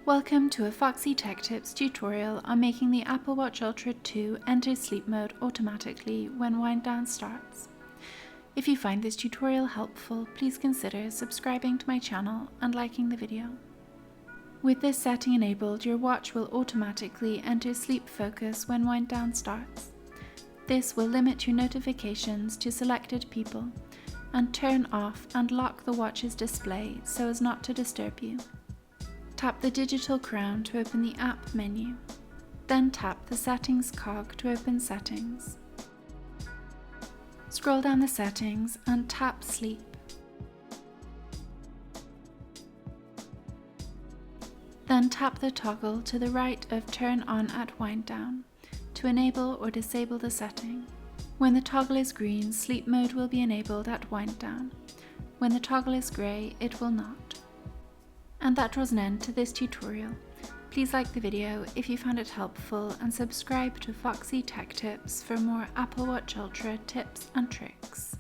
Welcome to a Foxy Tech Tips tutorial on making the Apple Watch Ultra 2 enter sleep mode automatically when wind down starts. If you find this tutorial helpful, please consider subscribing to my channel and liking the video. With this setting enabled, your watch will automatically enter sleep focus when wind down starts. This will limit your notifications to selected people and turn off and lock the watch's display so as not to disturb you. Tap the digital crown to open the app menu. Then tap the settings cog to open settings. Scroll down the settings and tap sleep. Then tap the toggle to the right of turn on at wind down to enable or disable the setting. When the toggle is green, sleep mode will be enabled at wind down. When the toggle is grey, it will not. And that draws an end to this tutorial. Please like the video if you found it helpful and subscribe to Foxy Tech Tips for more Apple Watch Ultra tips and tricks.